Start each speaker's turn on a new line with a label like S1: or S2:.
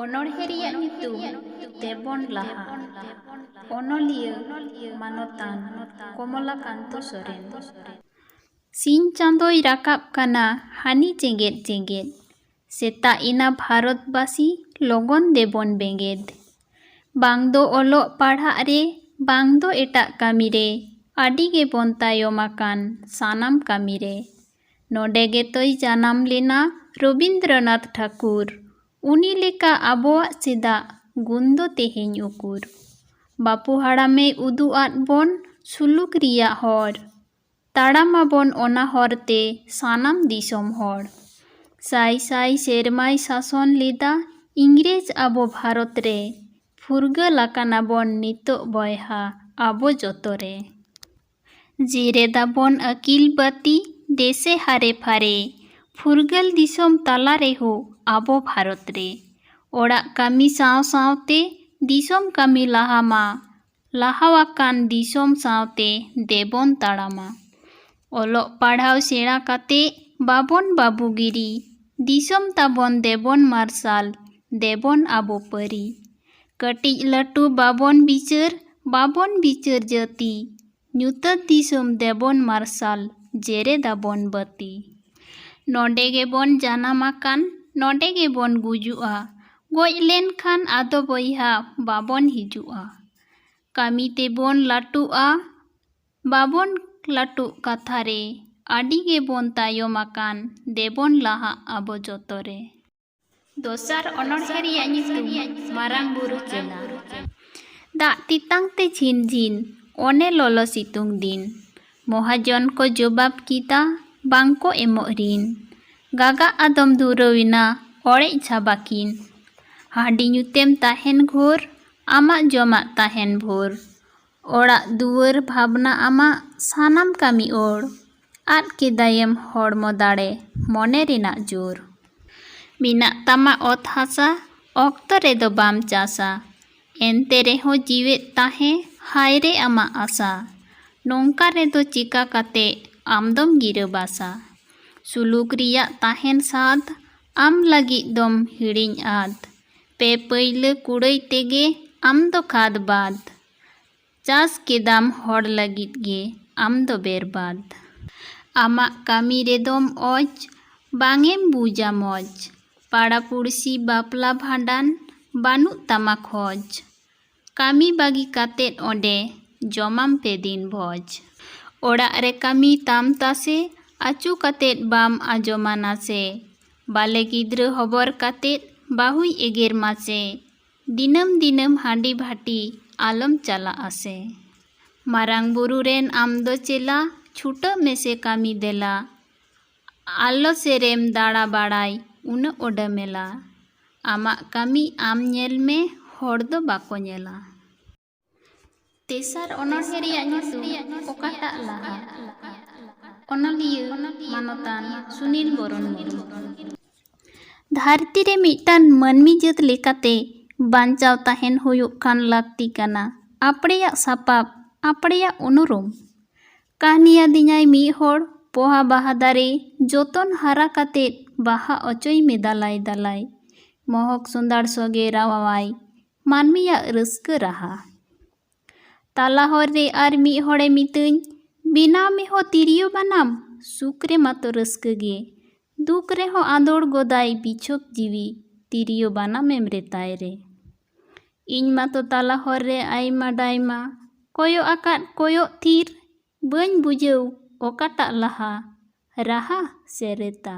S1: ᱚᱱᱚᱬᱦᱮ ᱨᱮᱭᱟᱜ ᱧᱩᱛᱩᱢ ᱫᱮᱵᱚᱱ ᱞᱟᱦᱟ ᱚᱱᱚᱞᱤᱭᱟᱹ ᱢᱟᱱᱚᱛᱟᱱ ᱠᱚᱢᱚᱞᱟᱠᱟᱱᱛᱚ ᱥᱚᱨᱮᱱ। ᱥᱤᱧ ᱪᱟᱸᱫᱳᱭ ᱨᱟᱠᱟᱵ ᱠᱟᱱᱟ ᱦᱟᱹᱱᱤ ᱡᱮᱜᱮᱫ ᱡᱮᱜᱮᱫ, ᱥᱮᱛᱟᱜ ᱮᱱᱟ ᱵᱷᱟᱨᱚᱛᱵᱟᱥᱤ ᱞᱚᱜᱚᱱ ᱫᱮᱵᱚᱱ ᱵᱮᱸᱜᱮᱫ। ᱵᱟᱝ ᱫᱚ ᱚᱞᱚᱜ ᱯᱟᱲᱦᱟᱜ ᱨᱮ, ᱵᱟᱝ ᱫᱚ ᱮᱴᱟᱜ ᱠᱟᱹᱢᱤ ᱨᱮ, ᱟᱹᱰᱤ ᱜᱮᱵᱚᱱ ᱛᱟᱭᱚᱢ ᱟᱠᱟᱱ ᱥᱟᱱᱟᱢ ᱠᱟᱹᱢᱤ ᱨᱮ। ᱱᱚᱰᱮ ᱜᱮᱛᱚᱭ ᱡᱟᱱᱟᱢ ᱞᱮᱱᱟ ᱨᱚᱵᱤᱱᱫᱨᱚᱱᱟᱛᱷ ᱴᱷᱟᱹᱠᱩᱨ, ᱩᱱᱤ ᱞᱮᱠᱟ ᱟᱵᱚᱣᱟᱜ ᱪᱮᱫᱟᱜ ᱜᱩᱱ ᱫᱚ ᱛᱮᱦᱮᱧ ᱩᱠᱩᱨ? ᱵᱟᱯᱩ ᱦᱟᱲᱟᱢᱮ ᱩᱫᱩᱜ ᱟᱫ ᱵᱚᱱ ᱥᱩᱞᱩᱠ ᱨᱮᱭᱟᱜ ᱦᱚᱨ, ᱛᱟᱲᱟᱢᱟᱵᱚᱱ ᱚᱱᱟ ᱦᱚᱨᱛᱮ ᱥᱟᱱᱟᱢ ᱫᱤᱥᱚᱢ ᱦᱚᱲ। ᱥᱟᱭ ᱥᱟᱭ ᱥᱮᱨᱢᱟᱭ ᱥᱟᱥᱚᱱ ᱞᱮᱫᱟ ᱤᱝᱨᱮᱡᱽ ᱟᱵᱚ ᱵᱷᱟᱨᱚᱛ ᱨᱮ, ᱯᱷᱩᱨᱜᱟᱹᱞ ᱟᱠᱟᱱᱟᱵᱚᱱ ᱱᱤᱛᱚᱜ ᱵᱚᱭᱦᱟ ᱟᱵᱚ ᱡᱚᱛᱚ ᱨᱮ। ᱡᱮᱨᱮᱫᱟᱵᱚᱱ ᱟᱹᱠᱤᱞ ᱵᱟᱹᱛᱤ ᱫᱮᱥᱮ ᱦᱟᱨᱮ ᱯᱷᱟᱨᱮ, ᱯᱷᱩᱨᱜᱟᱹᱞ ᱫᱤᱥᱚᱢ ᱛᱟᱞᱟ ᱨᱮᱦᱚᱸ ᱟᱵᱚ ᱵᱷᱟᱨᱚᱛ ᱨᱮ। ᱚᱲᱟᱜ ᱠᱟᱹᱢᱤ ᱥᱟᱶ ᱥᱟᱶᱛᱮ ᱫᱤᱥᱚᱢ ᱠᱟᱹᱢᱤ ᱞᱟᱦᱟᱢᱟ, ᱞᱟᱦᱟᱣᱟᱠᱟᱱ ᱫᱤᱥᱚᱢ ᱥᱟᱶᱛᱮ ᱫᱮᱵᱚᱱ ᱛᱟᱲᱟᱢᱟ। ᱚᱞᱚᱜ ᱯᱟᱲᱦᱟᱣ ᱥᱮᱬᱟ ᱠᱟᱛᱮ ᱵᱟᱵᱚᱱ ᱵᱟᱹᱵᱩᱜᱤᱨᱤ, ᱫᱤᱥᱚᱢ ᱛᱟᱵᱚᱱ ᱫᱮᱵᱚᱱ ᱢᱟᱨᱥᱟᱞ, ᱫᱮᱵᱚᱱ ᱟᱵᱚ ᱯᱟᱹᱨᱤ। ᱠᱟᱹᱴᱤᱡ ᱞᱟᱹᱴᱩ ᱵᱟᱵᱚᱱ ᱵᱤᱪᱟᱹᱨ ᱡᱟᱹᱛᱤ, ᱧᱩᱛᱟᱹᱛ ᱫᱤᱥᱚᱢ ᱫᱮᱵᱚᱱ ᱢᱟᱨᱥᱟᱞ, ᱡᱮᱨᱮᱫᱟᱵᱚᱱ ᱵᱟᱹᱛᱤ। ᱱᱚᱰᱮ ᱜᱮᱵᱚᱱ ᱡᱟᱱᱟᱢ ᱟᱠᱟᱱ, ᱱᱚᱰᱮ ᱜᱮᱵᱚᱱ ᱜᱩᱡᱩᱜᱼᱟ, ᱜᱚᱡ ᱞᱮᱱᱠᱷᱟᱱ ᱟᱫᱚ ᱵᱚᱭᱦᱟ ᱵᱟᱵᱚᱱ ᱦᱤᱡᱩᱜᱼᱟ। ᱠᱟᱹᱢᱤ ᱛᱮᱵᱚᱱ ᱞᱟᱹᱴᱩᱜᱼᱟ, ᱵᱟᱵᱚᱱ ᱞᱟᱹᱴᱩᱜ ᱠᱟᱛᱷᱟ ᱨᱮ, ᱟᱹᱰᱤ ᱜᱮᱵᱚᱱ ᱛᱟᱭᱚᱢ ᱟᱠᱟᱱ, ᱫᱮᱵᱚᱱ ᱞᱟᱦᱟᱜ ᱟᱵᱚ ᱡᱚᱛᱚ ᱨᱮ। ᱫᱚᱥᱟᱨ ᱚᱱᱚᱬᱦᱮ ᱨᱮᱭᱟᱜ ᱧᱩᱛᱩᱢ ᱢᱟᱨᱟᱝ ᱵᱩᱨᱩ ᱪᱮᱞᱟ। ᱫᱟᱜ ᱛᱮᱛᱟᱝ ᱛᱮ ᱡᱷᱤᱱ ᱡᱷᱤᱱ, ᱚᱱᱮ ᱞᱚᱞᱚ ᱥᱤᱛᱩᱝ ᱫᱤᱱ, ᱢᱚᱦᱟᱡᱚᱱ ᱠᱚ ᱡᱚᱵᱟᱵ ᱠᱮᱫᱟ ᱵᱟᱝᱠᱚ ᱮᱢᱚᱜ ᱨᱤᱱ। ᱜᱟᱜᱟᱜ ᱟᱫᱚᱢ ᱫᱩᱨᱟᱹᱣᱮᱱᱟ ᱚᱲᱮᱡ ᱪᱟᱵᱟᱠᱤᱱ। ᱦᱟᱺᱰᱤ ᱧᱩᱛᱮᱢ ᱛᱟᱦᱮᱱ ᱜᱷᱳᱨ, ᱟᱢᱟᱜ ᱡᱚᱢᱟᱜ ᱛᱟᱦᱮᱱ ᱵᱷᱳᱨ। ᱚᱲᱟᱜ ᱫᱩᱣᱟᱹᱨ ᱵᱷᱟᱵᱽᱱᱟ ᱟᱢᱟᱜ ᱥᱟᱱᱟᱢ ᱠᱟᱹᱢᱤ ᱳᱲ, ᱟᱫ ᱠᱮᱫᱟᱭᱮᱢ ᱦᱚᱲᱢᱚ ᱫᱟᱲᱮ, ᱢᱚᱱᱮ ᱨᱮᱱᱟᱜ ᱡᱳᱨ। ᱢᱮᱱᱟᱜ ᱛᱟᱢᱟ ᱚᱛ ᱦᱟᱥᱟ, ᱚᱠᱛᱚ ᱨᱮᱫᱚ ᱵᱟᱢ ᱪᱟᱥᱟ, ᱮᱱᱛᱮ ᱨᱮᱦᱚᱸ ᱡᱤᱣᱮᱫ ᱛᱟᱦᱮᱸ ᱦᱟᱭᱨᱮ ᱟᱢᱟᱜ ᱟᱥᱟ। ᱱᱚᱝᱠᱟ ᱨᱮᱫᱚ ᱪᱤᱠᱟ ᱠᱟᱛᱮ ᱟᱢᱫᱚᱢ ᱜᱤᱨᱟᱹᱵᱟᱥᱟ? ᱥᱩᱞᱩᱠ ᱨᱮᱭᱟᱜ ᱛᱟᱦᱮᱱ ᱥᱟᱫ, ᱟᱢ ᱞᱟᱹᱜᱤᱫ ᱫᱚᱢ ᱦᱤᱲᱤᱧ ᱟᱫ, ᱯᱮ ᱯᱟᱹᱭᱞᱟᱹ ᱠᱩᱲᱟᱹᱭ ᱛᱮᱜᱮ ᱟᱢᱫᱚ ᱠᱷᱟᱫ ᱵᱟᱫ, ᱪᱟᱥ ᱠᱮᱫᱟᱢ ᱦᱚᱲ ᱞᱟᱹᱜᱤᱫ ᱜᱮ ᱟᱢᱫᱚ ᱵᱮᱨᱵᱟᱫ। ᱟᱢᱟᱜ ᱠᱟᱹᱢᱤ ᱨᱮᱫᱚᱢ ᱚᱡ, ᱵᱟᱝᱮᱢ ᱵᱩᱡᱟ ᱢᱚᱡᱽ, ᱯᱟᱲᱟ ᱯᱩᱲᱥᱤ ᱵᱟᱯᱞᱟ ᱵᱷᱟᱸᱰᱟᱱ, ᱵᱟᱹᱱᱩᱜ ᱛᱟᱢᱟ ᱠᱷᱚᱡ, ᱠᱟᱹᱢᱤ ᱵᱟᱹᱜᱤ ᱠᱟᱛᱮᱫ ᱚᱸᱰᱮ ᱡᱚᱢᱟᱢ ᱯᱮ ᱫᱤᱱ ᱵᱷᱚᱡᱽ। ᱚᱲᱟᱜ ᱨᱮ ᱠᱟᱹᱢᱤ ᱛᱟᱢ ᱛᱟᱥᱮ, ᱟᱹᱪᱩ ᱠᱟᱛᱮᱫ ᱵᱟᱢ ᱟᱸᱡᱚᱢᱟ ᱱᱟᱥᱮ, ᱵᱟᱞᱮ ᱜᱤᱫᱽᱨᱟᱹ ᱦᱚᱵᱚᱨ ᱠᱟᱛᱮᱫ ᱵᱟᱹᱦᱩᱭ ᱮᱜᱮᱨ ᱢᱟᱥᱮ, ᱫᱤᱱᱟᱹᱢ ᱫᱤᱱᱟᱹᱢ ᱦᱟᱺᱰᱤ ᱵᱷᱟᱹᱴᱤ ᱟᱞᱚᱢ ᱪᱟᱞᱟᱜᱼᱟ ᱥᱮ। ᱢᱟᱨᱟᱝ ᱵᱩᱨᱩ ᱨᱮᱱ ᱟᱢ ᱫᱚ ᱪᱮᱞᱟ, ᱪᱷᱩᱴᱟᱹᱜ ᱢᱮᱥᱮ ᱠᱟᱹᱢᱤ ᱫᱮᱞᱟ, ᱟᱞᱚ ᱥᱮᱨᱮᱢ ᱫᱟᱬᱟ ᱵᱟᱲᱟᱭ ᱩᱱᱟᱹᱜ ᱚᱰᱟᱹᱢᱮᱞᱟ। ᱟᱢᱟᱜ ᱠᱟᱹᱢᱤ ᱟᱢ ᱧᱮᱞ ᱢᱮ, ᱦᱚᱲ ᱫᱚ ᱵᱟᱠᱚ ᱧᱮᱞᱟ। ᱛᱮᱥᱟᱨ ᱚᱱᱚᱬᱦᱮ ᱨᱮᱭᱟᱜ ᱧᱩᱛᱩᱢ ᱚᱠᱟᱴᱟᱜ ᱞᱟᱦᱟ? ᱚᱱᱚᱞᱤᱭᱟᱹ ᱢᱟᱱᱚᱛᱟᱱ ᱥᱩᱱᱤᱞ ᱵᱚᱨᱚᱱ ᱢᱩᱨᱢᱩ। ᱫᱷᱟᱹᱨᱛᱤ ᱨᱮ ᱢᱤᱫᱴᱟᱝ ᱢᱟᱹᱱᱢᱤ ᱡᱟᱹᱛ ᱞᱮᱠᱟᱛᱮ ᱵᱟᱧᱪᱟᱣ ᱛᱟᱦᱮᱱ ᱦᱩᱭᱩᱜ ᱠᱷᱟᱱ ᱞᱟᱹᱠᱛᱤ ᱠᱟᱱᱟ ᱟᱯᱲᱮᱭᱟᱜ ᱥᱟᱯᱟᱵ, ᱟᱯᱲᱮᱭᱟᱜ ᱩᱱᱩᱨᱩᱢ। ᱠᱟᱹᱦᱱᱤᱭᱟᱫᱤᱧᱟᱭ ᱢᱤᱫ ᱦᱚᱲ, ᱯᱚᱦᱟ ᱵᱟᱦᱟ ᱫᱟᱨᱮ ᱡᱚᱛᱚᱱ ᱦᱟᱨᱟ ᱠᱟᱛᱮᱫ ᱵᱟᱦᱟ ᱚᱪᱚᱭ ᱢᱮ ᱫᱟᱞᱟᱭ ᱫᱟᱞᱟᱭ, ᱢᱚᱦᱚᱠ ᱥᱚᱸᱫᱷᱟᱲ ᱥᱚᱜᱮ ᱨᱟᱶᱟᱭ ᱢᱟᱹᱱᱢᱤᱭᱟᱜ ᱨᱟᱹᱥᱠᱟᱹ ᱨᱟᱦᱟ। ᱛᱟᱞᱟ ᱦᱚᱨ ᱨᱮ ᱟᱨ ᱢᱤᱫ ᱦᱚᱲᱮ ᱢᱤᱛᱟᱹᱧ, ᱵᱮᱱᱟᱣ ᱢᱮᱦᱚ ᱛᱤᱨᱭᱳ ᱵᱟᱱᱟᱢ, ᱥᱩᱠ ᱨᱮ ᱢᱟᱛᱚ ᱨᱟᱹᱥᱠᱟᱹ ᱜᱮ, ᱫᱩᱠ ᱨᱮᱦᱚᱸ ᱟᱸᱫᱳᱲ ᱜᱚᱫᱟᱭ ᱵᱤᱪᱷᱳᱠ ᱡᱤᱣᱤ, ᱛᱤᱨᱭᱳ ᱵᱟᱱᱟᱢ ᱮᱢ ᱨᱮᱛᱟᱭ ᱨᱮ। ᱤᱧ ᱢᱟᱛᱚ ᱛᱟᱞᱟ ᱦᱚᱨ ᱨᱮ ᱟᱭᱢᱟ ᱰᱟᱭᱢᱟ, ᱠᱚᱭᱚᱜ ᱟᱠᱟᱫ ᱠᱚᱭᱚᱜ ᱛᱷᱤᱨ, ᱵᱟᱹᱧ ᱵᱩᱡᱷᱟᱹᱣ ᱚᱠᱟᱴᱟᱜ ᱞᱟᱦᱟ, ᱨᱟᱦᱟ ᱥᱮ ᱨᱮᱛᱟ।